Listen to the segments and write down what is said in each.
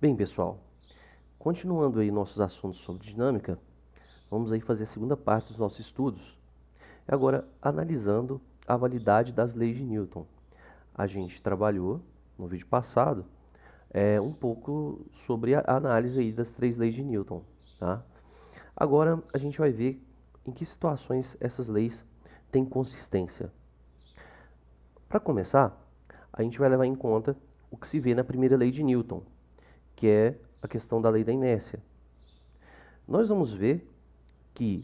Bem, pessoal, continuando aí nossos assuntos sobre dinâmica, vamos aí fazer a segunda parte dos nossos estudos. Agora, analisando a validade das leis de Newton. A gente trabalhou, no vídeo passado, um pouco sobre a análise aí das três leis de Newton, tá? Agora, a gente vai ver em que situações essas leis têm consistência. Para começar, a gente vai levar em conta o que se vê na primeira lei de Newton, que é a questão da lei da inércia. Nós vamos ver que,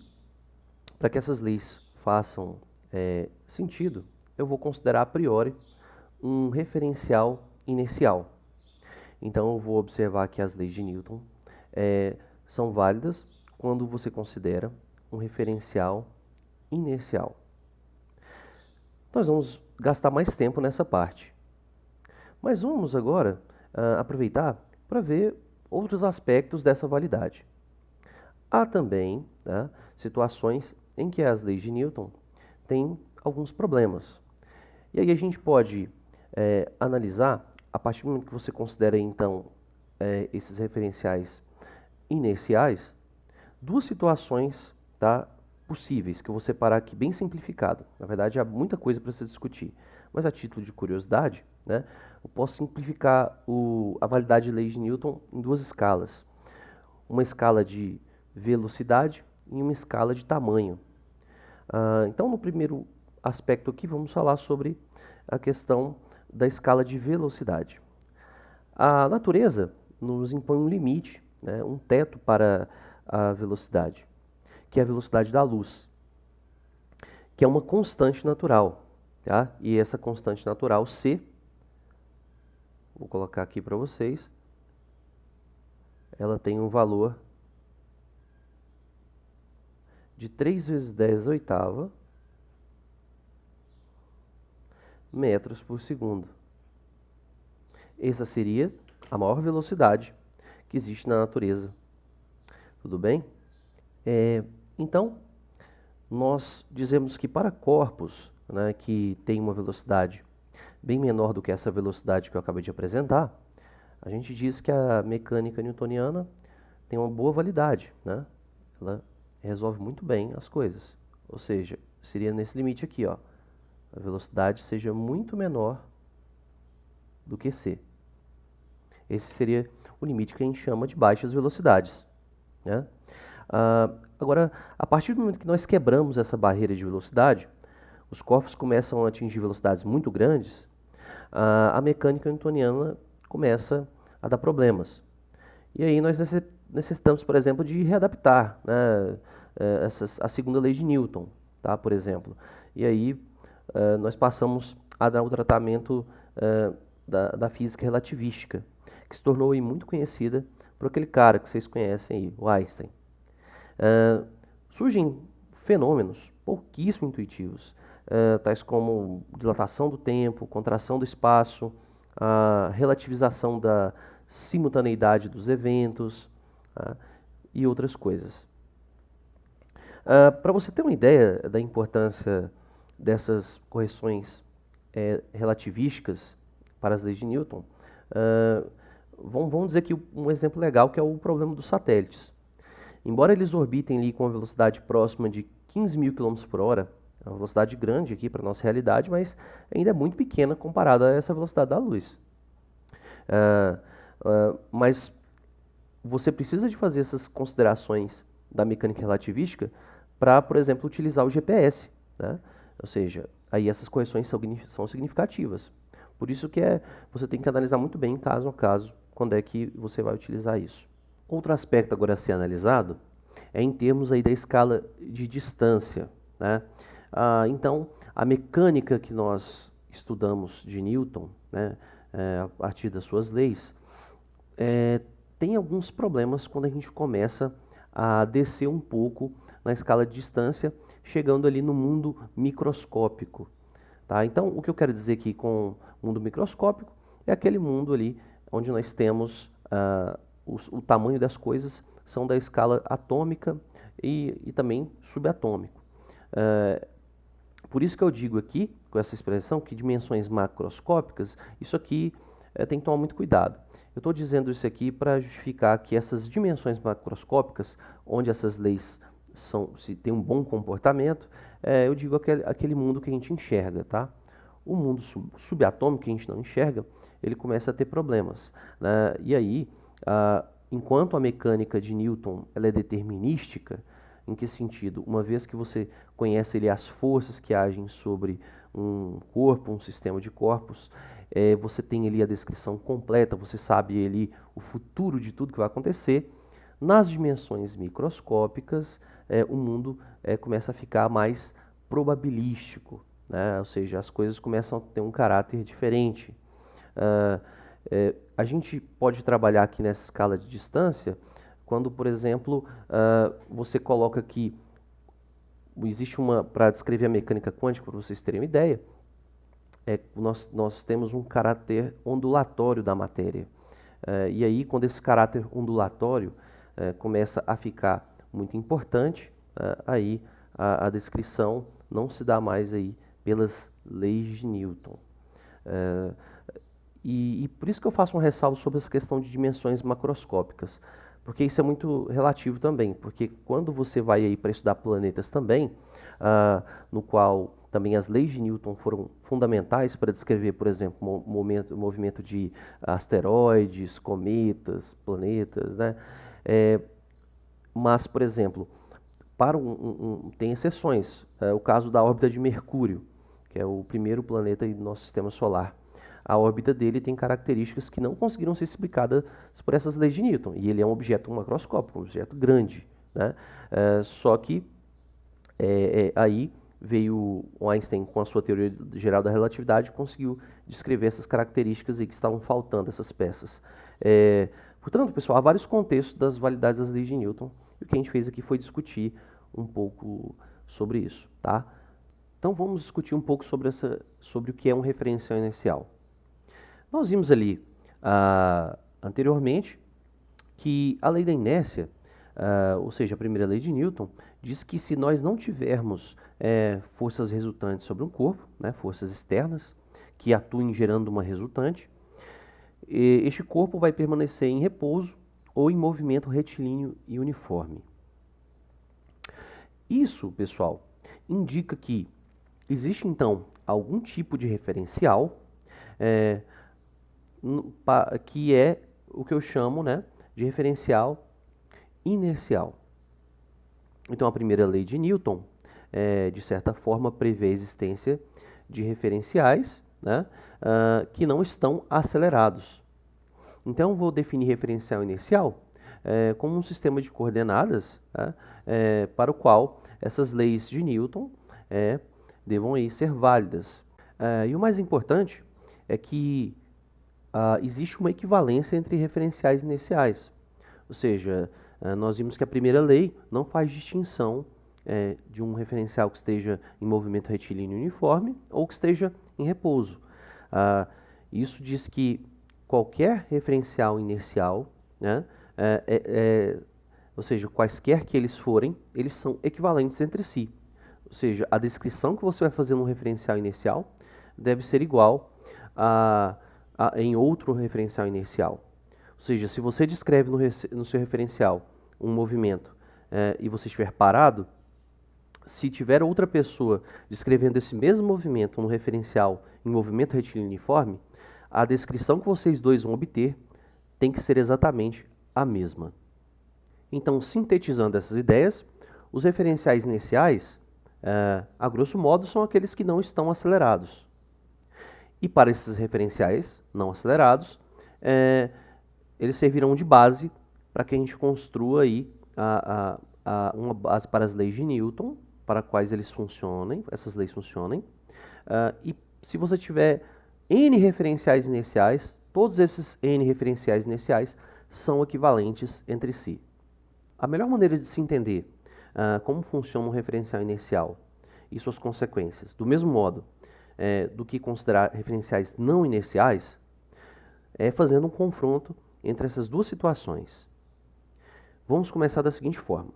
para que essas leis façam sentido, eu vou considerar a priori um referencial inercial. Então, eu vou observar que as leis de Newton são válidas quando você considera um referencial inercial. Nós vamos gastar mais tempo nessa parte. Mas vamos agora aproveitar para ver outros aspectos dessa validade. Há também situações em que as leis de Newton têm alguns problemas. E aí a gente pode analisar, a partir do momento que você considera então esses referenciais inerciais, duas situações possíveis, que eu vou separar aqui bem simplificado. Na verdade, há muita coisa para se discutir, mas a título de curiosidade, eu posso simplificar a validade de leis de Newton em duas escalas. Uma escala de velocidade e uma escala de tamanho. Então, no primeiro aspecto aqui, vamos falar sobre a questão da escala de velocidade. A natureza nos impõe um limite, um teto para a velocidade, que é a velocidade da luz, que é uma constante natural. Tá? E essa constante natural, C, vou colocar aqui para vocês, ela tem um valor de 3 vezes 10 à oitava metros por segundo. Essa seria a maior velocidade que existe na natureza. Tudo bem? Então, nós dizemos que para corpos que têm uma velocidade bem menor do que essa velocidade que eu acabei de apresentar, a gente diz que a mecânica newtoniana tem uma boa validade. Ela resolve muito bem as coisas. Ou seja, seria nesse limite aqui, ó, a velocidade seja muito menor do que c. Esse seria o limite que a gente chama de baixas velocidades. Agora, a partir do momento que nós quebramos essa barreira de velocidade, os corpos começam a atingir velocidades muito grandes, a mecânica newtoniana começa a dar problemas. E aí nós necessitamos, por exemplo, de readaptar a segunda lei de Newton, por exemplo. E aí nós passamos a dar o tratamento da física relativística, que se tornou aí muito conhecida por aquele cara que vocês conhecem aí, o Einstein. Surgem fenômenos pouquíssimo intuitivos, tais como dilatação do tempo, contração do espaço, a relativização da simultaneidade dos eventos e outras coisas. Para você ter uma ideia da importância dessas correções relativísticas para as leis de Newton, vamos dizer que um exemplo legal que é o problema dos satélites. Embora eles orbitem ali com uma velocidade próxima de 15.000 km por hora, é uma velocidade grande aqui para a nossa realidade, mas ainda é muito pequena comparada a essa velocidade da luz. Mas você precisa de fazer essas considerações da mecânica relativística para, por exemplo, utilizar o GPS. Ou seja, aí essas correções são significativas. Por isso que você tem que analisar muito bem, caso a caso, quando é que você vai utilizar isso. Outro aspecto agora a ser analisado é em termos aí da escala de distância. Então, a mecânica que nós estudamos de Newton, a partir das suas leis, tem alguns problemas quando a gente começa a descer um pouco na escala de distância, chegando ali no mundo microscópico. Então, o que eu quero dizer aqui com mundo microscópico é aquele mundo ali onde nós temos o tamanho das coisas são da escala atômica e também subatômico. Por isso que eu digo aqui, com essa expressão, que dimensões macroscópicas, isso aqui tem que tomar muito cuidado. Eu estou dizendo isso aqui para justificar que essas dimensões macroscópicas, onde essas leis se têm um bom comportamento, eu digo aquele mundo que a gente enxerga, tá? O mundo subatômico que a gente não enxerga, ele começa a ter problemas, né? E aí, enquanto a mecânica de Newton ela é determinística, em que sentido? Uma vez que você conhece ali as forças que agem sobre um corpo, um sistema de corpos, você tem ali a descrição completa, você sabe ali o futuro de tudo que vai acontecer. Nas dimensões microscópicas, o mundo começa a ficar mais probabilístico, né? Ou seja, as coisas começam a ter um caráter diferente. A gente pode trabalhar aqui nessa escala de distância quando, por exemplo, você coloca aqui, existe para descrever a mecânica quântica, para vocês terem uma ideia, nós temos um caráter ondulatório da matéria. E aí, quando esse caráter ondulatório começa a ficar muito importante, aí a descrição não se dá mais aí pelas leis de Newton. E por isso que eu faço um ressalvo sobre essa questão de dimensões macroscópicas, porque isso é muito relativo também, porque quando você vai aí para estudar planetas também, no qual também as leis de Newton foram fundamentais para descrever, por exemplo, o movimento de asteroides, cometas, planetas, né? Mas, por exemplo, tem exceções. O caso da órbita de Mercúrio, que é o primeiro planeta do nosso sistema solar. A órbita dele tem características que não conseguiram ser explicadas por essas leis de Newton. E ele é um objeto macroscópico, um objeto grande, né? Só que aí veio o Einstein com a sua teoria geral da relatividade e conseguiu descrever essas características aí que estavam faltando, essas peças. Portanto, pessoal, há vários contextos das validades das leis de Newton. E o que a gente fez aqui foi discutir um pouco sobre isso, tá? Então vamos discutir um pouco sobre o que é um referencial inercial. Nós vimos ali anteriormente que a lei da inércia, ou seja, a primeira lei de Newton, diz que se nós não tivermos forças resultantes sobre um corpo, né, forças externas, que atuem gerando uma resultante, este corpo vai permanecer em repouso ou em movimento retilíneo e uniforme. Isso, pessoal, indica que existe então algum tipo de referencial que é o que eu chamo, né, de referencial inercial. Então, a primeira lei de Newton, de certa forma, prevê a existência de referenciais, né, que não estão acelerados. Então, vou definir referencial inercial como um sistema de coordenadas, né, para o qual essas leis de Newton devam aí ser válidas. E o mais importante é que existe uma equivalência entre referenciais inerciais. Ou seja, nós vimos que a primeira lei não faz distinção de um referencial que esteja em movimento retilíneo uniforme ou que esteja em repouso. Isso diz que qualquer referencial inercial, né, ou seja, quaisquer que eles forem, eles são equivalentes entre si. Ou seja, a descrição que você vai fazer no referencial inercial deve ser igual em outro referencial inercial. Ou seja, se você descreve no seu referencial um movimento e você estiver parado, se tiver outra pessoa descrevendo esse mesmo movimento no referencial em movimento retilíneo uniforme, a descrição que vocês dois vão obter tem que ser exatamente a mesma. Então, sintetizando essas ideias, os referenciais inerciais, a grosso modo, são aqueles que não estão acelerados. E para esses referenciais não acelerados, eles servirão de base para que a gente construa aí uma base para as leis de Newton, para quais essas leis funcionem. E se você tiver N referenciais inerciais, todos esses N referenciais inerciais são equivalentes entre si. A melhor maneira de se entender como funciona um referencial inercial e suas consequências, do mesmo modo do que considerar referenciais não inerciais, é fazendo um confronto entre essas duas situações. Vamos começar da seguinte forma.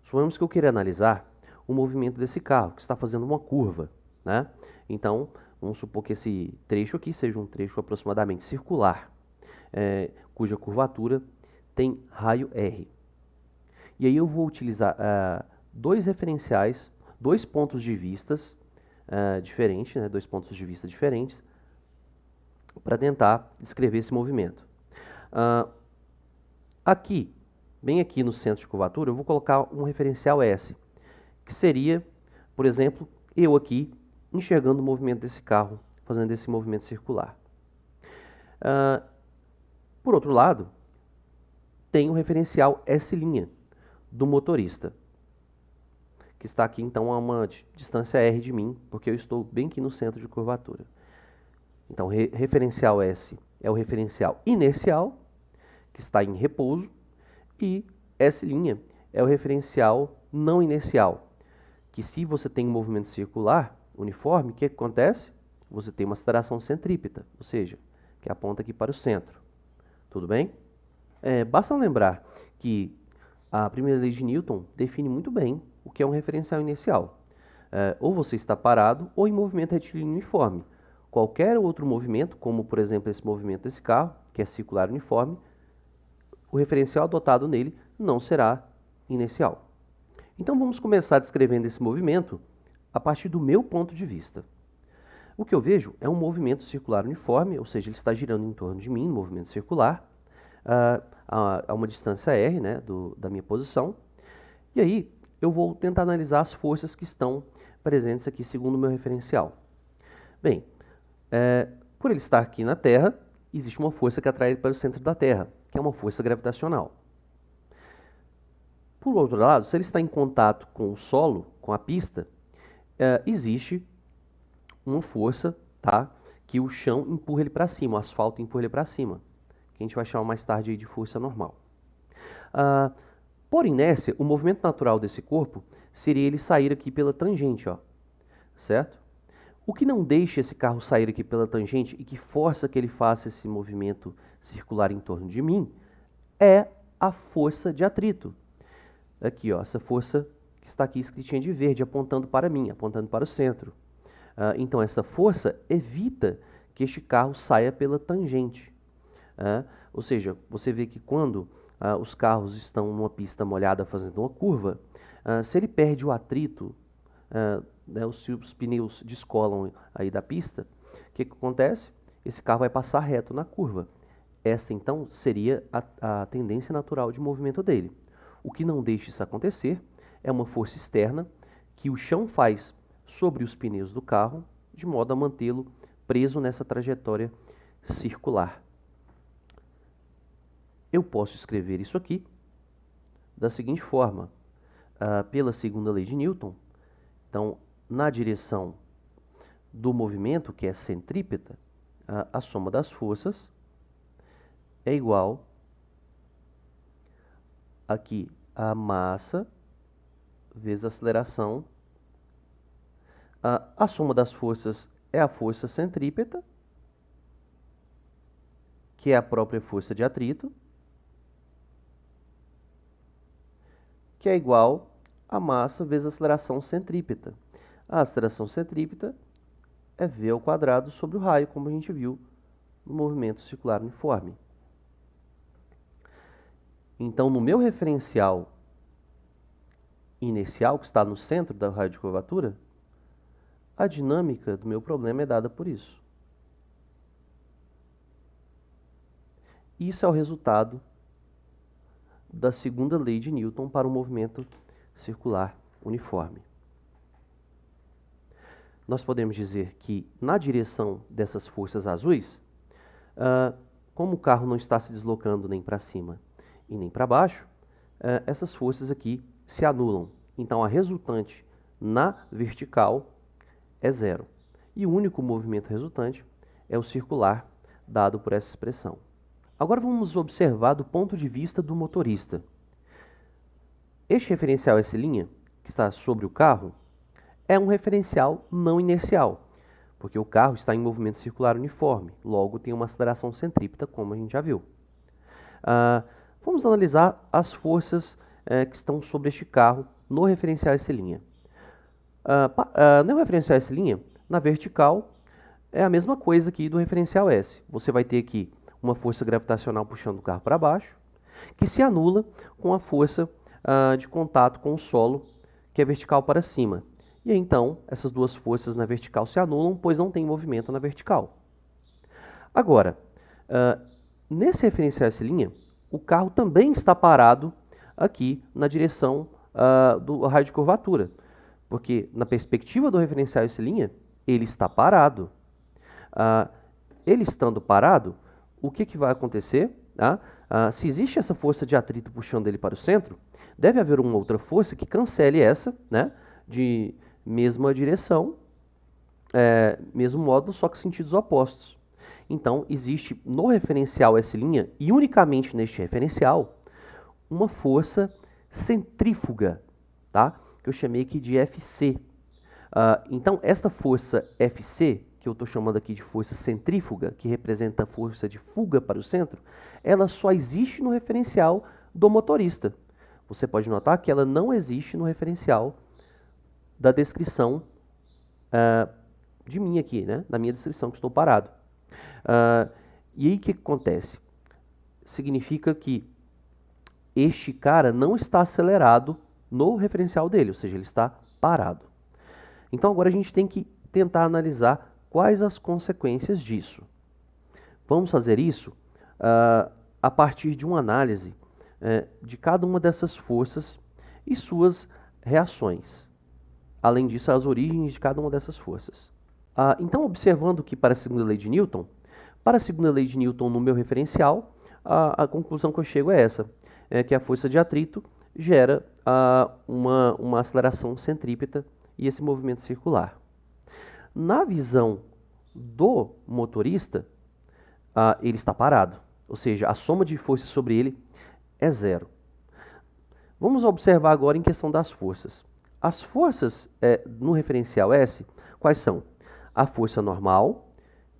Suponhamos que eu queira analisar o movimento desse carro, que está fazendo uma curva, né? Então, vamos supor que esse trecho aqui seja um trecho aproximadamente circular. cuja curvatura tem raio R. E aí eu vou utilizar dois referenciais, dois pontos de vistas diferentes, né, dois pontos de vista diferentes, para tentar descrever esse movimento. Aqui, bem aqui no centro de curvatura, eu vou colocar um referencial S, que seria, por exemplo, eu aqui enxergando o movimento desse carro, fazendo esse movimento circular. Por outro lado, tem o referencial S' do motorista, que está aqui então a uma distância R de mim, porque eu estou bem aqui no centro de curvatura. Então, referencial S é o referencial inercial, que está em repouso, e S' é o referencial não inercial, que se você tem um movimento circular uniforme, o que acontece? Você tem uma aceleração centrípeta, ou seja, que aponta aqui para o centro. Tudo bem? Basta lembrar que a primeira lei de Newton define muito bem o que é um referencial inercial. Ou você está parado ou em movimento retilíneo uniforme. Qualquer outro movimento, como por exemplo esse movimento desse carro, que é circular uniforme, o referencial adotado nele não será inercial. Então vamos começar descrevendo esse movimento a partir do meu ponto de vista. O que eu vejo é um movimento circular uniforme, ou seja, ele está girando em torno de mim, movimento circular, a uma distância r, né, da minha posição. E aí eu vou tentar analisar as forças que estão presentes aqui segundo o meu referencial. Bem, por ele estar aqui na Terra, existe uma força que atrai ele para o centro da Terra, que é uma força gravitacional. Por outro lado, se ele está em contato com o solo, com a pista, existe uma força, tá, que o chão empurra ele para cima, o asfalto empurra ele para cima, que a gente vai chamar mais tarde aí de força normal. Por inércia, o movimento natural desse corpo seria ele sair aqui pela tangente, ó, certo? O que não deixa esse carro sair aqui pela tangente e que força que ele faça esse movimento circular em torno de mim é a força de atrito. Aqui, ó, essa força que está aqui escritinha de verde, apontando para mim, apontando para o centro. Então, essa força evita que este carro saia pela tangente. Ou seja, você vê que quando os carros estão numa pista molhada fazendo uma curva, se ele perde o atrito, se os pneus descolam aí da pista, o que acontece? Esse carro vai passar reto na curva. Essa, então, seria a tendência natural de movimento dele. O que não deixa isso acontecer é uma força externa que o chão faz sobre os pneus do carro, de modo a mantê-lo preso nessa trajetória circular. Eu posso escrever isso aqui da seguinte forma, pela segunda lei de Newton. Então, na direção do movimento, que é centrípeta, a soma das forças é igual aqui a massa vezes a aceleração. A soma das forças é a força centrípeta, que é a própria força de atrito, que é igual a massa vezes a aceleração centrípeta. A aceleração centrípeta é v ao quadrado sobre o raio, como a gente viu no movimento circular uniforme. Então, no meu referencial inercial, que está no centro da raio de curvatura, a dinâmica do meu problema é dada por isso. Isso é o resultado da segunda lei de Newton para o movimento circular uniforme. Nós podemos dizer que, na direção dessas forças azuis, como o carro não está se deslocando nem para cima e nem para baixo, essas forças aqui se anulam. Então, a resultante na vertical é zero. E o único movimento resultante é o circular, dado por essa expressão. Agora vamos observar do ponto de vista do motorista. Este referencial S', que está sobre o carro, é um referencial não inercial, porque o carro está em movimento circular uniforme, logo tem uma aceleração centrípeta, como a gente já viu. Vamos analisar as forças que estão sobre este carro no referencial S'. No referencial S', na vertical, é a mesma coisa aqui do referencial S. Você vai ter aqui uma força gravitacional puxando o carro para baixo, que se anula com a força de contato com o solo, que é vertical para cima. E aí, então, essas duas forças na vertical se anulam, pois não tem movimento na vertical. Agora, nesse referencial S', o carro também está parado aqui na direção do raio de curvatura, porque na perspectiva do referencial S', ele está parado. Ele estando parado, o que vai acontecer? Se existe essa força de atrito puxando ele para o centro, deve haver uma outra força que cancele essa, né, de mesma direção, mesmo módulo, só que sentidos opostos. Então, existe no referencial S' e unicamente neste referencial, uma força centrífuga, tá? Que eu chamei aqui de Fc. Então, esta força Fc, que eu estou chamando aqui de força centrífuga, que representa a força de fuga para o centro, ela só existe no referencial do motorista. Você pode notar que ela não existe no referencial da descrição de mim aqui, né? Na minha descrição que estou parado. E aí o que acontece? Significa que este cara não está acelerado no referencial dele, ou seja, ele está parado. Então agora a gente tem que tentar analisar quais as consequências disso. Vamos fazer isso a partir de uma análise de cada uma dessas forças e suas reações. Além disso, as origens de cada uma dessas forças. Então, observando que para a segunda lei de Newton, no meu referencial, a conclusão que eu chego é essa, que a força de atrito gera uma aceleração centrípeta e esse movimento circular. Na visão do motorista, ele está parado, ou seja, a soma de forças sobre ele é zero. Vamos observar agora em questão das forças. As forças no referencial S, quais são? A força normal,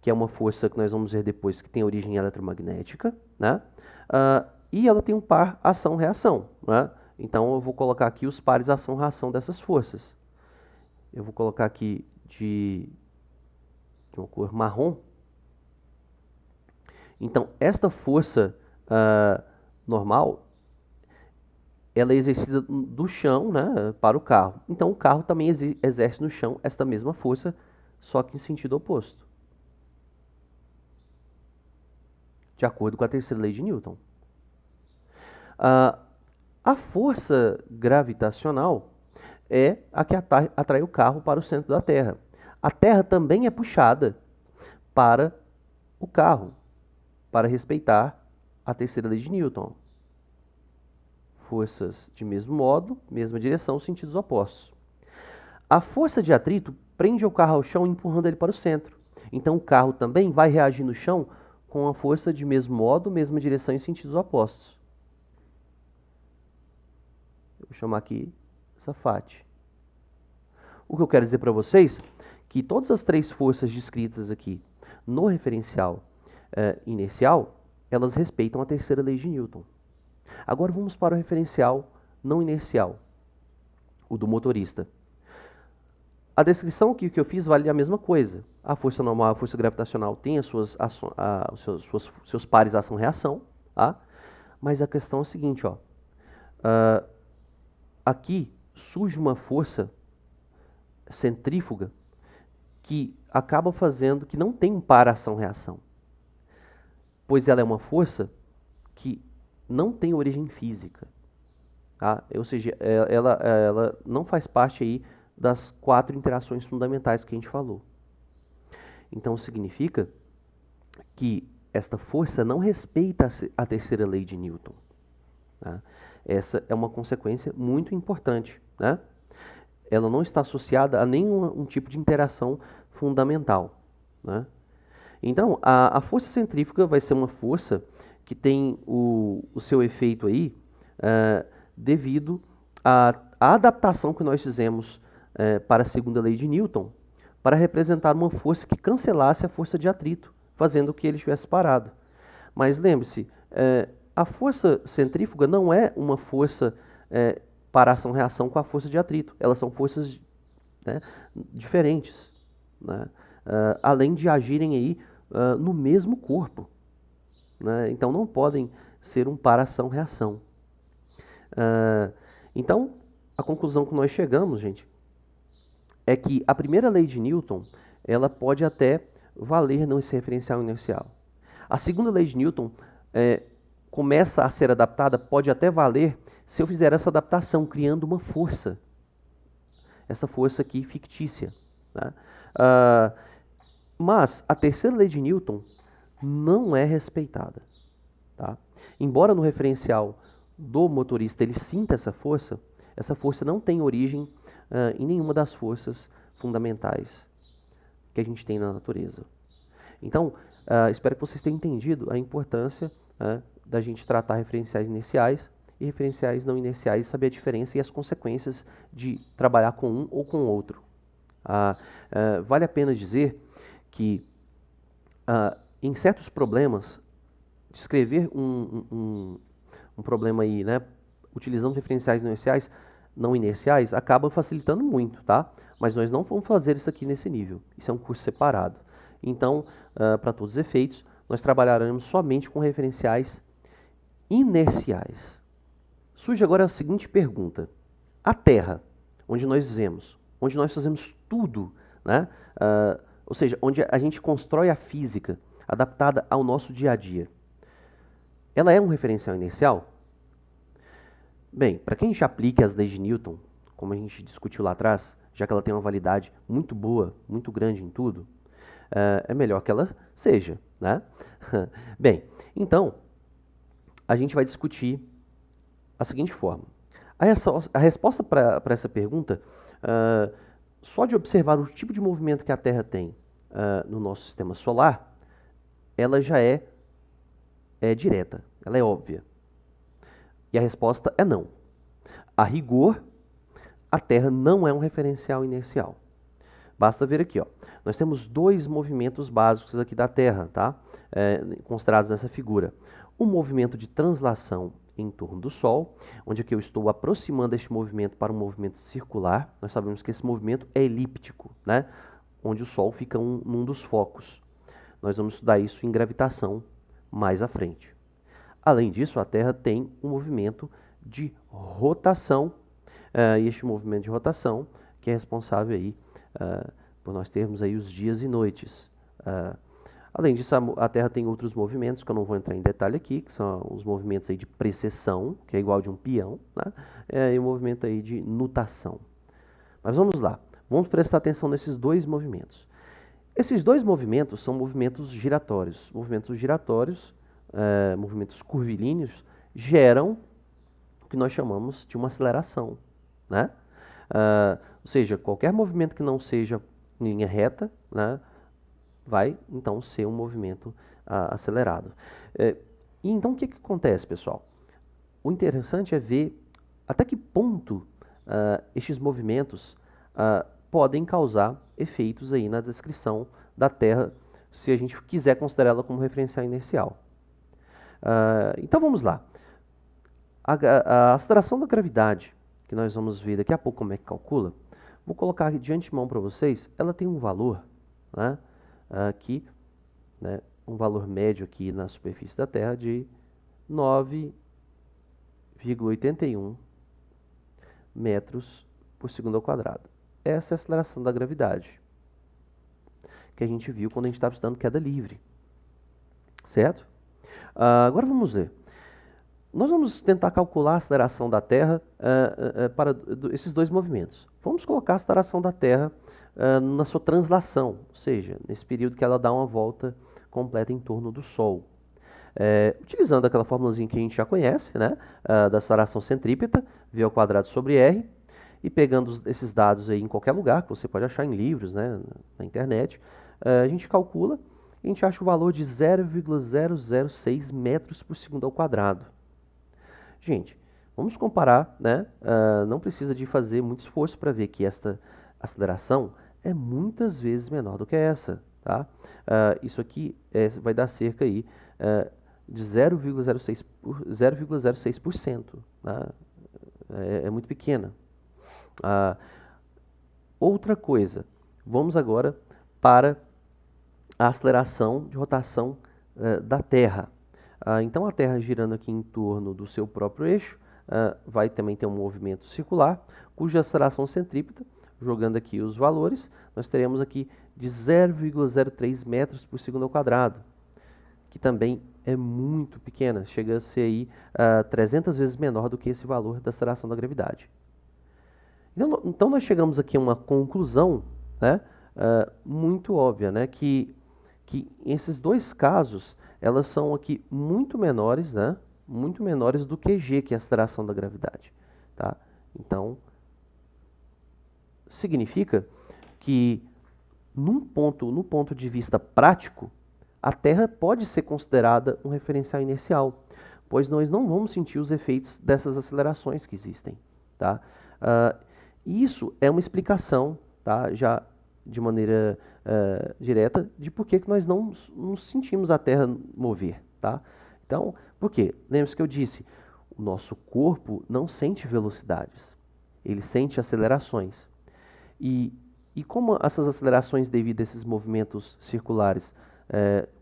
que é uma força que nós vamos ver depois que tem origem eletromagnética, né? E ela tem um par ação-reação, né? Então eu vou colocar aqui os pares ação-reação dessas forças. Eu vou colocar aqui de uma cor marrom. Então esta força normal, ela é exercida do chão, né, para o carro. Então o carro também exerce no chão esta mesma força, só que em sentido oposto. De acordo com a terceira lei de Newton. A força gravitacional é a que atrai o carro para o centro da Terra. A Terra também é puxada para o carro, para respeitar a terceira lei de Newton. Forças de mesmo modo, mesma direção, sentidos opostos. A força de atrito prende o carro ao chão, empurrando ele para o centro. Então o carro também vai reagir no chão com a força de mesmo modo, mesma direção e sentidos opostos. Eu vou chamar aqui essa FAT. O que eu quero dizer para vocês é que todas as três forças descritas aqui no referencial inercial, elas respeitam a terceira lei de Newton. Agora vamos para o referencial não inercial, o do motorista. A descrição que eu fiz vale a mesma coisa. A força normal, a força gravitacional tem seus pares ação-reação, tá? Mas a questão é a seguinte, aqui surge uma força centrífuga que acaba fazendo que não tem um par ação-reação, pois ela é uma força que não tem origem física, tá? Ou seja, ela não faz parte aí das 4 interações fundamentais que a gente falou. Então significa que esta força não respeita a terceira lei de Newton, tá? Essa é uma consequência muito importante, né? Ela não está associada a nenhum tipo de interação fundamental, né? Então, a força centrífuga vai ser uma força que tem o seu efeito aí devido à adaptação que nós fizemos para a segunda lei de Newton, para representar uma força que cancelasse a força de atrito, fazendo que ele estivesse parado. Mas lembre-se, a força centrífuga não é uma força para ação-reação com a força de atrito. Elas são forças, né, diferentes, né? Além de agirem aí no mesmo corpo. né? Então não podem ser um par ação-reação. Então, a conclusão que nós chegamos, gente, é que a primeira lei de Newton, ela pode até valer nesse referencial inercial. A segunda lei de Newton começa a ser adaptada, pode até valer se eu fizer essa adaptação, criando uma força. Essa força aqui fictícia. Né? Mas a terceira lei de Newton não é respeitada. Tá? Embora no referencial do motorista ele sinta essa força não tem origem em nenhuma das forças fundamentais que a gente tem na natureza. Então, espero que vocês tenham entendido a importância da gente tratar referenciais inerciais e referenciais não inerciais, saber a diferença e as consequências de trabalhar com um ou com o outro. Vale a pena dizer que em certos problemas, descrever um problema aí, né, utilizando referenciais não inerciais, acaba facilitando muito, tá? Mas nós não vamos fazer isso aqui nesse nível. Isso é um curso separado. Então, para todos os efeitos, nós trabalharemos somente com referenciais inerciais. Surge agora a seguinte pergunta. A Terra, onde nós vivemos, onde nós fazemos tudo, né? Ou seja, onde a gente constrói a física adaptada ao nosso dia a dia, ela é um referencial inercial? Bem, para que a gente aplique as leis de Newton, como a gente discutiu lá atrás, já que ela tem uma validade muito boa, muito grande em tudo, é melhor que ela seja, né? Bem, então, a gente vai discutir a seguinte forma. A resposta para essa pergunta, só de observar o tipo de movimento que a Terra tem no nosso sistema solar, ela já é direta, ela é óbvia. E a resposta é não. A rigor, a Terra não é um referencial inercial. Basta ver aqui, ó. Nós temos dois movimentos básicos aqui da Terra, tá? Considerados nessa figura. O movimento de translação em torno do Sol, onde aqui eu estou aproximando este movimento para um movimento circular. Nós sabemos que esse movimento é elíptico, né? Onde o Sol fica num dos focos. Nós vamos estudar isso em gravitação mais à frente. Além disso, a Terra tem um movimento de rotação, e este movimento de rotação que é responsável aí, por nós termos aí os dias e noites. Além disso, a Terra tem outros movimentos, que eu não vou entrar em detalhe aqui, que são os movimentos aí de precessão, que é igual de um peão, né? E o movimento aí de nutação. Mas vamos lá, vamos prestar atenção nesses dois movimentos. Esses dois movimentos são movimentos giratórios. Movimentos giratórios, movimentos curvilíneos, geram o que nós chamamos de uma aceleração, né? Ou seja, qualquer movimento que não seja em linha reta, né, vai então ser um movimento acelerado. E então o que acontece, pessoal? O interessante é ver até que ponto estes movimentos podem causar efeitos aí na descrição da Terra, se a gente quiser considerá-la como referencial inercial. Então vamos lá. A aceleração da gravidade, que nós vamos ver daqui a pouco como é que calcula, vou colocar aqui de antemão para vocês, ela tem um valor, né, aqui, né, um valor médio aqui na superfície da Terra de 9,81 metros por segundo ao quadrado. Essa é a aceleração da gravidade, que a gente viu quando a gente estava estudando queda livre. Certo? Agora vamos ver. Nós vamos tentar calcular a aceleração da Terra para esses dois movimentos. Vamos colocar a aceleração da Terra na sua translação, ou seja, nesse período que ela dá uma volta completa em torno do Sol. Utilizando aquela formulazinha que a gente já conhece, né, da aceleração centrípeta, v ao quadrado sobre r, e pegando esses dados aí em qualquer lugar, que você pode achar em livros, né, na internet, a gente calcula e a gente acha o valor de 0,006 metros por segundo ao quadrado. Gente, vamos comparar, né? Não precisa de fazer muito esforço para ver que esta aceleração é muitas vezes menor do que essa, tá? Isso aqui vai dar cerca aí, de 0,06%, tá? É muito pequena. Outra coisa, vamos agora para a aceleração de rotação da Terra. Então a Terra girando aqui em torno do seu próprio eixo, vai também ter um movimento circular, cuja aceleração centrípeta, jogando aqui os valores, nós teremos aqui de 0,03 metros por segundo ao quadrado, que também é muito pequena, chega a ser aí 300 vezes menor do que esse valor da aceleração da gravidade. Então nós chegamos aqui a uma conclusão, né, muito óbvia, né, que esses dois casos, elas são aqui muito menores, né, muito menores do que g, que é a aceleração da gravidade. Tá? Então, significa que no ponto de vista prático, a Terra pode ser considerada um referencial inercial, pois nós não vamos sentir os efeitos dessas acelerações que existem. Tá? Isso é uma explicação, tá, já de maneira direta, de por que nós não sentimos a Terra mover. Tá? Então, por quê? Lembre-se que eu disse, o nosso corpo não sente velocidades, ele sente acelerações. E como essas acelerações devido a esses movimentos circulares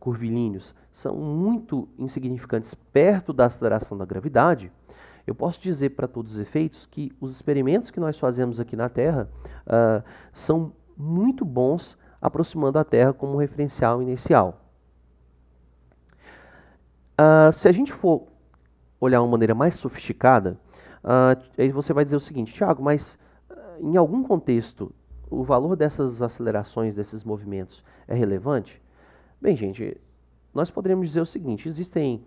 curvilíneos são muito insignificantes perto da aceleração da gravidade, eu posso dizer para todos os efeitos que os experimentos que nós fazemos aqui na Terra são muito bons aproximando a Terra como referencial inercial. Se a gente for olhar de uma maneira mais sofisticada, aí você vai dizer o seguinte, Thiago, mas em algum contexto o valor dessas acelerações, desses movimentos é relevante? Bem, gente, nós poderíamos dizer o seguinte, existem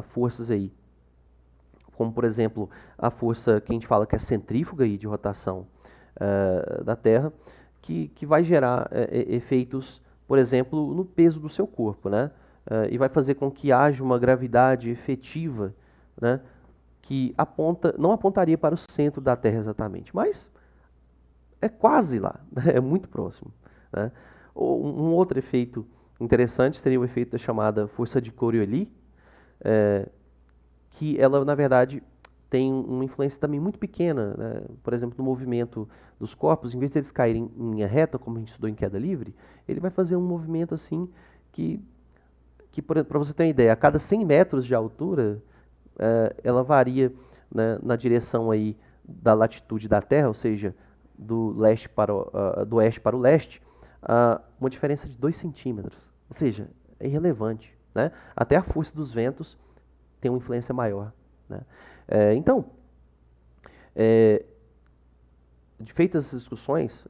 forças aí, como por exemplo a força que a gente fala que é centrífuga aí de rotação da Terra, que vai gerar efeitos, por exemplo, no peso do seu corpo, né? E vai fazer com que haja uma gravidade efetiva, né? Que não apontaria para o centro da Terra exatamente, mas é quase lá, né? É muito próximo. Né? Um outro efeito interessante seria o efeito da chamada força de Coriolis, que ela, na verdade, tem uma influência também muito pequena, né? Por exemplo, no movimento dos corpos, em vez de eles caírem em linha reta, como a gente estudou em queda livre, ele vai fazer um movimento assim que para você ter uma ideia, a cada 100 metros de altura, ela varia, né, na direção aí da latitude da Terra, ou seja, do oeste para o leste, uma diferença de 2 centímetros. Ou seja, é irrelevante. Né? Até a força dos ventos tem uma influência maior. Né? Então, feitas essas discussões,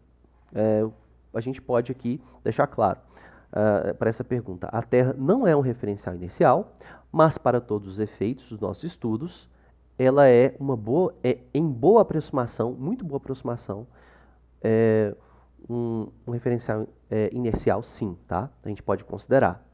a gente pode aqui deixar claro para essa pergunta. A Terra não é um referencial inercial, mas para todos os efeitos dos nossos estudos, ela é em boa aproximação, muito boa aproximação, um referencial inercial, sim, tá? A gente pode considerar.